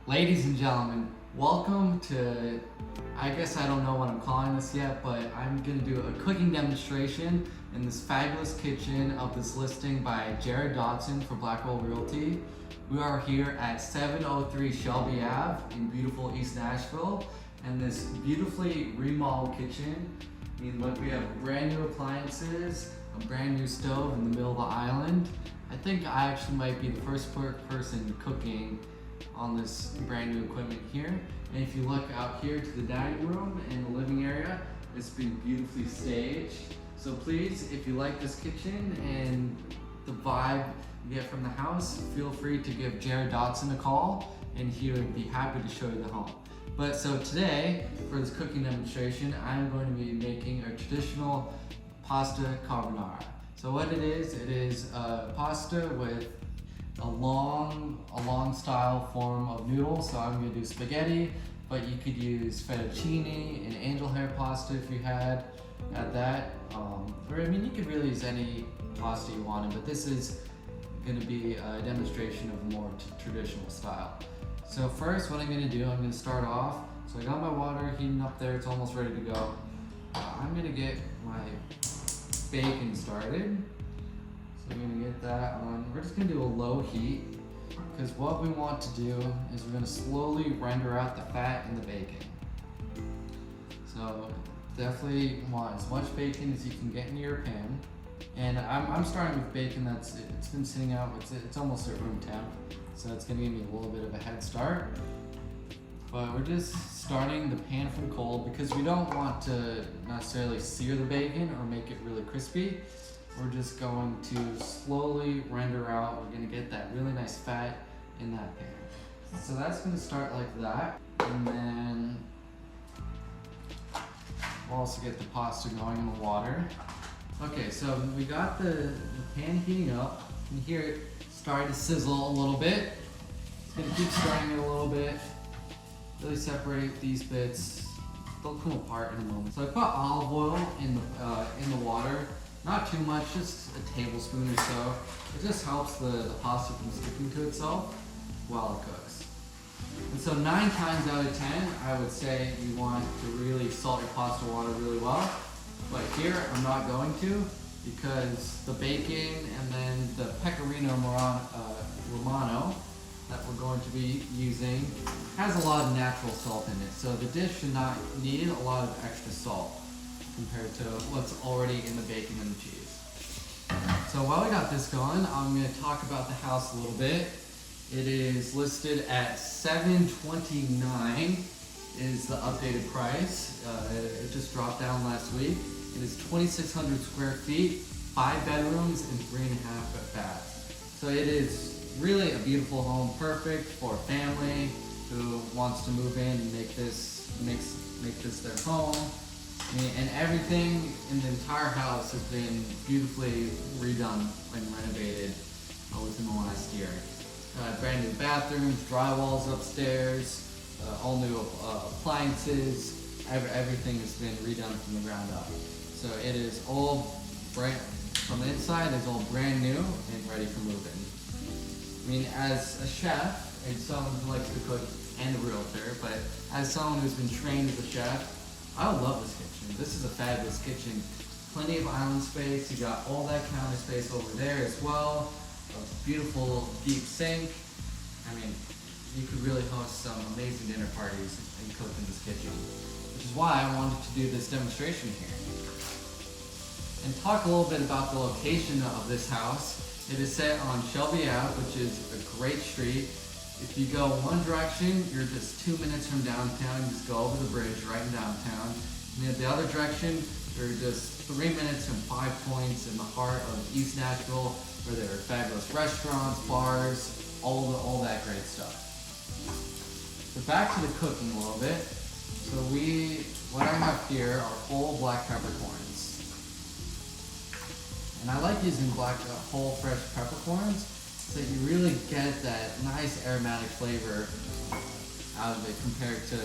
Ladies and gentlemen, welcome to, I guess I don't know what I'm calling this yet, but I'm gonna do a cooking demonstration in this fabulous kitchen of this listing by Jarod Dotson for Blackwell Realty. We are here at 703 Shelby Ave in beautiful East Nashville, and this beautifully remodeled kitchen. I mean, look, we have brand new appliances, a brand new stove in the middle of the island. I think I actually might be the first person cooking on this brand new equipment here. And if you look out here to the dining room and the living area, it's been beautifully staged. So please, if you like this kitchen and the vibe you get from the house, feel free to give Jarod Dotson a call and he would be happy to show you the home. But so today, for this cooking demonstration, I'm going to be making a traditional pasta carbonara. So what it is pasta with a long style form of noodles. So I'm gonna do spaghetti, but you could use fettuccine and angel hair pasta if you had that. Or I mean, you could really use any pasta you wanted, but this is gonna be a demonstration of a more traditional style. So first, what I'm gonna do, I'm gonna start off. So I got my water heating up there, it's almost ready to go. I'm gonna get my bacon started. So we're gonna get that on. We're just gonna do a low heat because what we want to do is we're gonna slowly render out the fat in the bacon. So definitely want as much bacon as you can get into your pan. And I'm starting with bacon it's been sitting out, it's almost at room temp. So it's gonna give me a little bit of a head start. But we're just starting the pan from cold because we don't want to necessarily sear the bacon or make it really crispy. We're just going to slowly render out. We're gonna get that really nice fat in that pan. So that's gonna start like that. And then we'll also get the pasta going in the water. Okay, so we got the pan heating up. You can hear it starting to sizzle a little bit. It's gonna keep stirring it a little bit. Really separate these bits. They'll come apart in a moment. So I put olive oil in the water. Not too much, just a tablespoon or so. It just helps the pasta from sticking to itself while it cooks. And so 9 times out of 10, I would say you want to really salt your pasta water really well. But here, I'm not going to because the bacon and then the pecorino romano that we're going to be using has a lot of natural salt in it. So the dish should not need a lot of extra salt compared to what's already in the bacon and the cheese. So while we got this going, I'm going to talk about the house a little bit. It is listed at $729 is the updated price. It just dropped down last week. It is 2,600 square feet, 5 bedrooms and 3.5 baths. So it is really a beautiful home, perfect for a family who wants to move in and make this their home. And everything in the entire house has been beautifully redone and renovated within the last year. Brand new bathrooms, drywalls upstairs, all new appliances. Everything has been redone from the ground up. So it is all brand, from the inside, it's all brand new and ready for move-in. I mean, as a chef and someone who likes to cook and a realtor, but as someone who's been trained as a chef, I love this kitchen. This is a fabulous kitchen. Plenty of island space. You got all that counter space over there as well. A beautiful deep sink. I mean, you could really host some amazing dinner parties and cook in this kitchen, which is why I wanted to do this demonstration here. And talk a little bit about the location of this house. It is set on Shelby Ave, which is a great street. If you go one direction, you're just 2 minutes from downtown. You just go over the bridge right in downtown. And the other direction, you're just 3 minutes from 5 Points in the heart of East Nashville, where there are fabulous restaurants, bars, all that great stuff. So back to the cooking a little bit. So what I have here are whole black peppercorns. And I like using whole fresh peppercorns so that you really get that nice aromatic flavor out of it compared to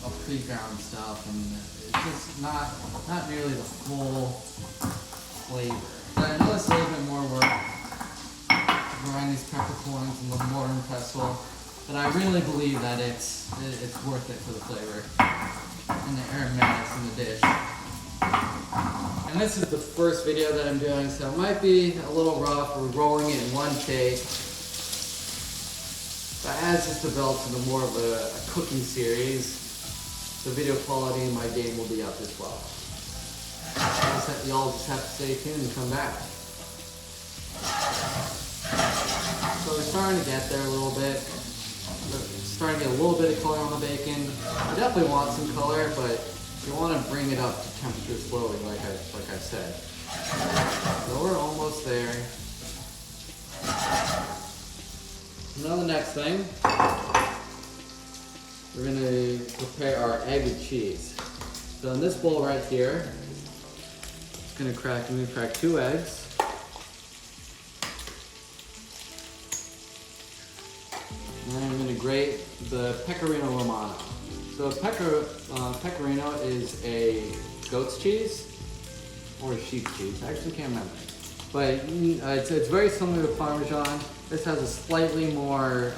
a pre-ground stuff, and it's just not nearly the full flavor. But I know it's a little bit more work to grind these peppercorns in the mortar and pestle. but I really believe that it's worth it for the flavor and the aromatics in the dish. And this is the first video that I'm doing, so it might be a little rough. We're rolling it in one take. But as this develops into more of a cooking series, the video quality in my game will be up as well. Y'all just have to stay tuned and come back. So we're starting to get there a little bit. We're starting to get a little bit of color on the bacon. I definitely want some color, but you want to bring it up to temperature slowly, like I said. So we're almost there. Now the next thing, we're going to prepare our egg and cheese. So in this bowl right here, I'm going to crack 2 eggs. And then I'm going to grate the pecorino romano. So pecorino is a goat's cheese or sheep cheese. I actually can't remember. But it's very similar to Parmesan. This has a slightly more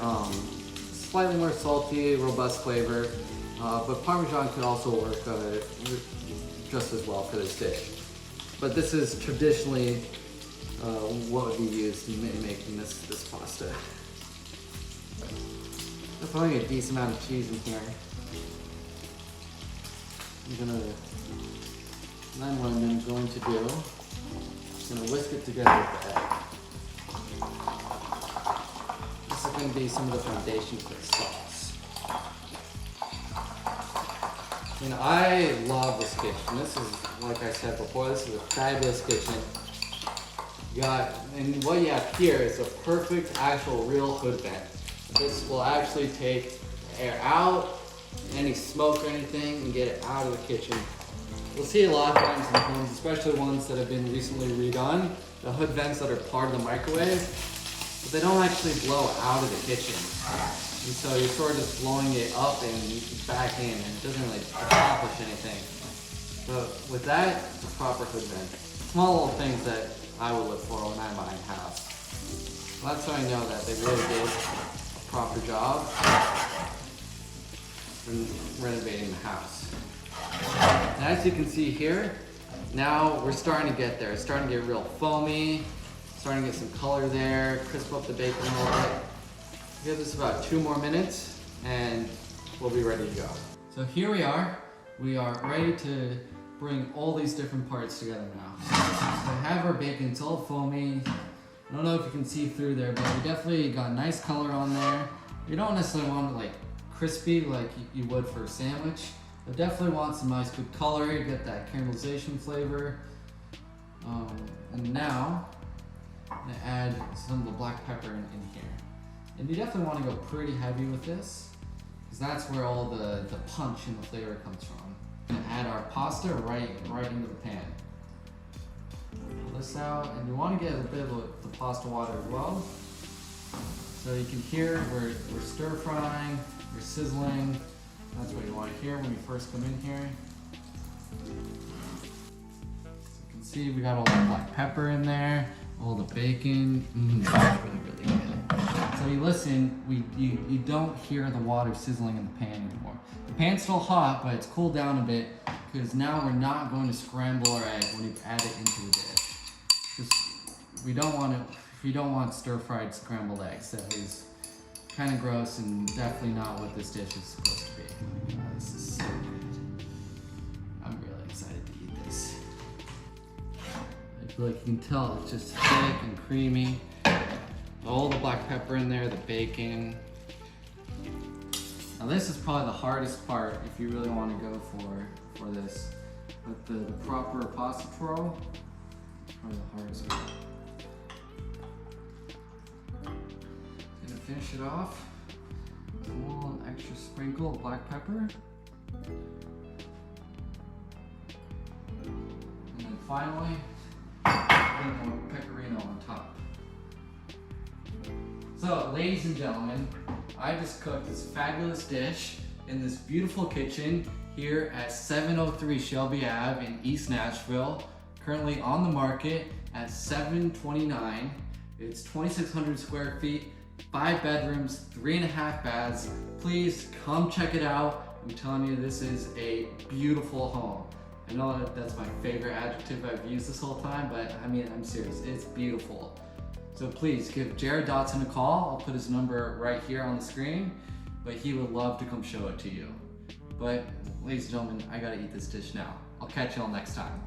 salty, robust flavor. But Parmesan could also work just as well for this dish. But this is traditionally what would be used in making this pasta. I'm putting a decent amount of cheese in here. Then what I'm going to do, I'm going to whisk it together with the egg. This is going to be some of the foundation for the sauce. And I love this kitchen. This is, like I said before, this is a fabulous kitchen. And what you have here is a perfect actual real hood vent. This will actually take the air out, any smoke or anything, and get it out of the kitchen. You'll see a lot of times in homes, especially ones that have been recently redone, the hood vents that are part of the microwave, but they don't actually blow out of the kitchen. And so you're sort of just blowing it up and back in, and it doesn't really accomplish anything. But with that, it's a proper hood vent. Small little things that I would look for when I'm buying a house. Well, that's how I know that they really did a proper job in renovating the house. And as you can see here, now we're starting to get there. It's starting to get real foamy, starting to get some color there, crisp up the bacon a little bit. Give this about 2 more minutes and we'll be ready to go. So here we are. We are ready to bring all these different parts together now. So we have our bacon, it's all foamy. I don't know if you can see through there, but we definitely got nice color on there. You don't necessarily want it like crispy like you would for a sandwich. But definitely want some nice good color, you get that caramelization flavor. And now, I'm gonna add some of the black pepper in here. And you definitely want to go pretty heavy with this, because that's where all the punch and the flavor comes from. I'm gonna add our pasta right into the pan. Pull this out, and you want to get a bit of the pasta water as well. So you can hear we're stir frying, we're sizzling. That's what you want to hear when you first come in here. So you can see we got all the black pepper in there, all the bacon. That's really, really good. So you listen, you don't hear the water sizzling in the pan anymore. The pan's still hot, but it's cooled down a bit, because now we're not going to scramble our egg when you add it into the dish. Because we don't want stir-fried scrambled eggs. That is kind of gross and definitely not what this dish is supposed to be. This is so good. I'm really excited to eat this. I feel like you can tell it's just thick and creamy. All the black pepper in there, the bacon. Now this is probably the hardest part if you really want to go for this. But the proper pasta roll, probably the hardest part. Gonna finish it off. A little extra sprinkle of black pepper. And then finally, a little more pecorino on top. So, ladies and gentlemen, I just cooked this fabulous dish in this beautiful kitchen here at 703 Shelby Ave in East Nashville. Currently on the market at $729. It's 2,600 square feet, 5 bedrooms, 3.5 baths. Please come check it out. I'm telling you, this is a beautiful home. I know that that's my favorite adjective I've used this whole time, but I mean, I'm serious, it's beautiful. So please give Jarod Dotson a call. I'll put his number right here on the screen, but he would love to come show it to you. But ladies and gentlemen, I gotta eat this dish now. I'll catch y'all next time.